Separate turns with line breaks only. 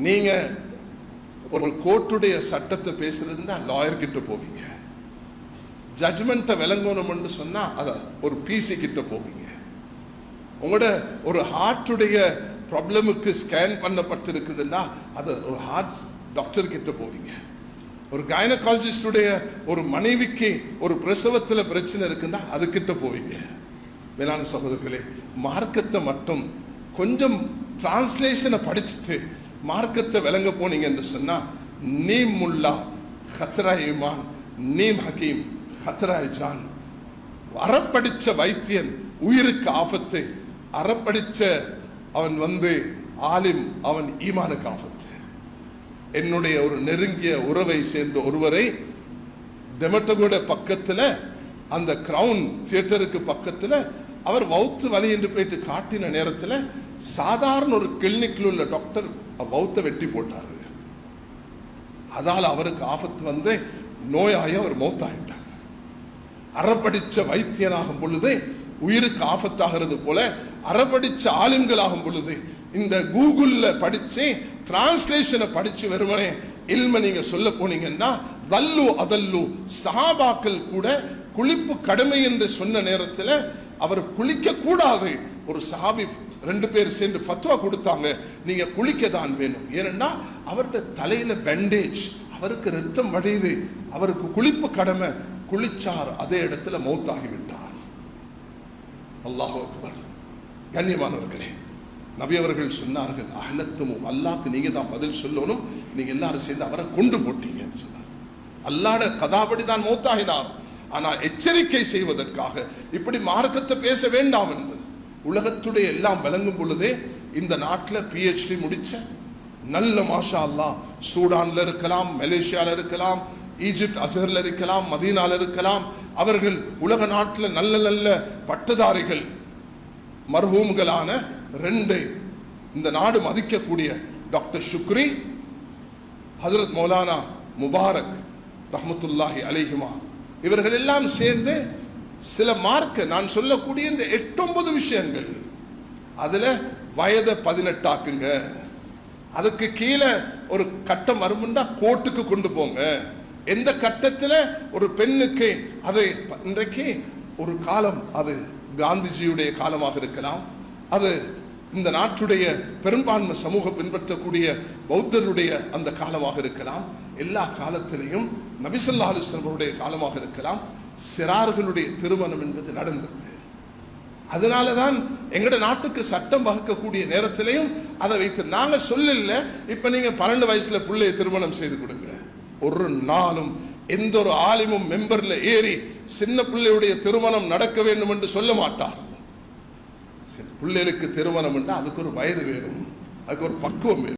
நீங்க ஒரு கோர்ட்டுடைய சட்டத்தை பேசுறதுன்னா லாயர் கிட்ட போவீங்க. ஜட்ஜ்மெண்ட்டை விளங்கணும்னு சொன்னா அத ஒரு பிசி கிட்ட போவீங்க. உங்களோட ஒரு ஹார்ட்டுடைய ப்ராப்ளமுக்கு ஸ்கேன் பண்ணப்பட்டிருக்குதுன்னா அது ஒரு ஹார்ட் டாக்டர் கிட்ட போவீங்க. ஒரு கைனகாலஜிஸ்டுடைய ஒரு மனைவிக்கு ஒரு பிரசவத்தில் பிரச்சனை இருக்குன்னா அது கிட்ட போவீங்க. மேலான சகோதரர்களே, மார்க்கத்தை மட்டும் கொஞ்சம் டிரான்ஸ்லேஷனை படிச்சுட்டு மார்க்கத்தை விளங்க போனீங்க என்று சொன்னா நீம் முல்லா ஹத்ரா ஈமான், நீம் ஹக்கீம் ஹத்ரா ஜான். அறப்படிச்ச வைத்தியன் உயிருக்கு ஆபத்து, அறப்படிச்ச அவன் ஆலிம் அவன் ஈமானுக்கு ஆபத்து. என்னுடைய ஒரு நெருங்கிய உறவை சேர்ந்த ஒருவரை டெமட்டகோட பக்கத்துல அந்த கிரவுன் தியேட்டருக்கு பக்கத்துல அவர் வவுத்து வலி என்று போயிட்டு காட்டின நேரத்தில் சாதாரண ஒரு கிளினிக்ல உள்ள டாக்டர் வவுத்தை வெட்டி போட்டாரு. அதால் அவருக்கு ஆபத்து நோயாய அவர் மௌத்தாயிட்டார். அறப்படிச்ச வைத்தியனாகும் பொழுது உயிருக்கு ஆபத்தாகிறது போல அறப்படிச்ச ஆலிம்களாகும் பொழுது இந்த கூகுள்ல படிச்சு டிரான்ஸ்லேஷனை படிச்சு வெறுமனே இல்ம நீங்க சொல்ல போனீங்கன்னா வல்லு அதல்லு. சஹாபாக்கள் கூட குளிப்பு கடமை என்று சொன்ன நேரத்தில் அவர் குளிக்க கூடாது. ஒரு சஹாபி 2 பேர் சேர்ந்து ஃபத்வா கொடுத்தாங்க, நீங்க குளிக்க தான் வேணும். ஏன்னா அவருடைய தலையில பேண்டேஜ், அவருக்கு ரத்தம் வடியுது, அவருக்கு குளிப்பு கடமை. குளிச்சார், அதே இடத்துல மௌத்தாகி விட்டார். அல்லாஹ் அக்பர். கண்ணியமானவர்களே, நபி அவர்கள் சொன்னார்கள், அஹ்லத்துமு, அல்லாஹ்க்கு நீங்க தான் பதில் சொல்லணும், நீங்க எல்லாரும் சேர்ந்து அவரை கொண்டு போட்டீங்கன்னு சொன்னார். அல்லாஹ்ட கதாபடி தான் மௌத்தாகினார். ஆனால் எச்சரிக்கை செய்வதற்காக இப்படி மார்க்கத்தை பேச வேண்டாம் என்பது உலகத்துடைய எல்லாம் விளங்கும் பொழுதே இந்த நாட்டில் PhD முடிச்ச நல்ல மாஷா அல்லாஹ் சூடான்ல இருக்கலாம், மலேசியால இருக்கலாம், ஈஜிப்ட் அசர்ல இருக்கலாம், மதீனால இருக்கலாம், அவர்கள் உலக நாட்டில் நல்ல நல்ல பட்டதாரிகள் மர்ஹூம்களான 2 இந்த நாடு மதிக்கக்கூடிய டாக்டர் ஷுக்ரி, ஹஜரத் மௌலானா முபாரக் ரஹ்மத்துல்லாஹி அலைஹிமா, இவர்கள் எல்லாம் சேர்ந்து சில மார்க்க நான் சொல்லக்கூடிய இந்த 8-9 விஷயங்கள், அதுல வயதை 18 ஆக்குங்க, அதுக்கு கீழே ஒரு கட்டம் வரும்னா கோர்ட்டுக்கு கொண்டு போங்க, எந்த கட்டத்தில் ஒரு பெண்ணுக்கு அதை இன்றைக்கு ஒரு காலம், அது காந்திஜியுடைய காலமாக இருக்கலாம், அது இந்த நாட்டுடைய பெரும்பான்மை சமூகம் பின்பற்றக்கூடிய பௌத்தருடைய அந்த காலமாக இருக்கலாம், எல்லா காலத்திலையும் நபி ஸல்லல்லாஹு அலைஹி வஸல்லம் அவருடைய காலமாக இருக்கலாம், சிறார்களுடைய திருமணம் என்பது நடந்தது. அதனாலதான் எங்கட நாட்டுக்கு சட்டம் வகுக்கக்கூடிய நேரத்திலையும் அதை வைத்து நாங்க சொல்லல, இப்ப நீங்க 12 வயசுல பிள்ளையை திருமணம் செய்து கொடுங்க. ஒரு நாளும் எந்த ஒரு ஆலிமும் மெம்பர்ல ஏறி சின்ன பிள்ளையுடைய திருமணம் நடக்க வேண்டும் என்று சொல்ல மாட்டார். பிள்ளைகளுக்கு திருமணம் என்றால் அதுக்கு ஒரு வயது வேணும், அதுக்கு ஒரு பக்குவம் வேணும்.